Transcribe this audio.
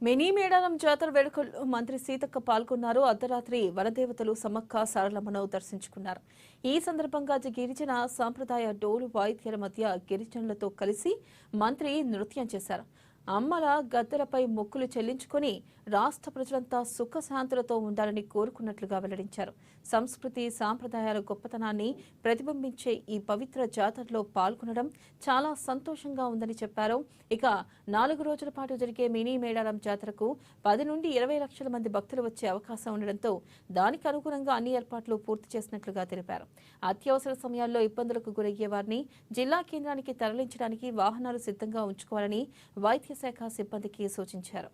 Mini Medaram జాతర వేడుకల్లో మంత్రి సీతక్క పాల్గొన్నారు. అర్ధరాత్రి వనదేవతలు సమ్మక్క సారలమ్మను దర్శించుకున్నారు. ఈ సందర్భంగా గిరిజన సాంప్రదాయ డోలు వాయిద్యాల మధ్య గిరిజనులతో కలిసి మంత్రి నృత్యం చేశారు. అమ్మల గద్దెలపై మొక్కులు చెల్లించుకుని రాష్ట్ర ప్రజలంతా సుఖశాంతులతో ఉండాలని కోరుకున్నట్లుగా వెల్లడించారు. సంస్కృతి సాంప్రదాయాల గొప్పతనాన్ని ప్రతిబింబించే ఈ పవిత్ర జాతరలో పాల్గొనడం చాలా సంతోషంగా ఉందని చెప్పారు. ఇక 4 రోజుల పాటు జరిగే మినీ మేడారం జాతరకు 10 నుండి 20 లక్షల మంది భక్తులు వచ్చే అవకాశం ఉండడంతో దానికి అనుగుణంగా అన్ని ఏర్పాట్లు పూర్తి చేసినట్లుగా తెలిపారు. అత్యవసర సమయాల్లో ఇబ్బందులకు గురయ్యే వారిని జిల్లా కేంద్రానికి తరలించడానికి వాహనాలు సిద్ధంగా ఉంచుకోవాలని వైద్య శాఖ సిబ్బందికి సూచించారు.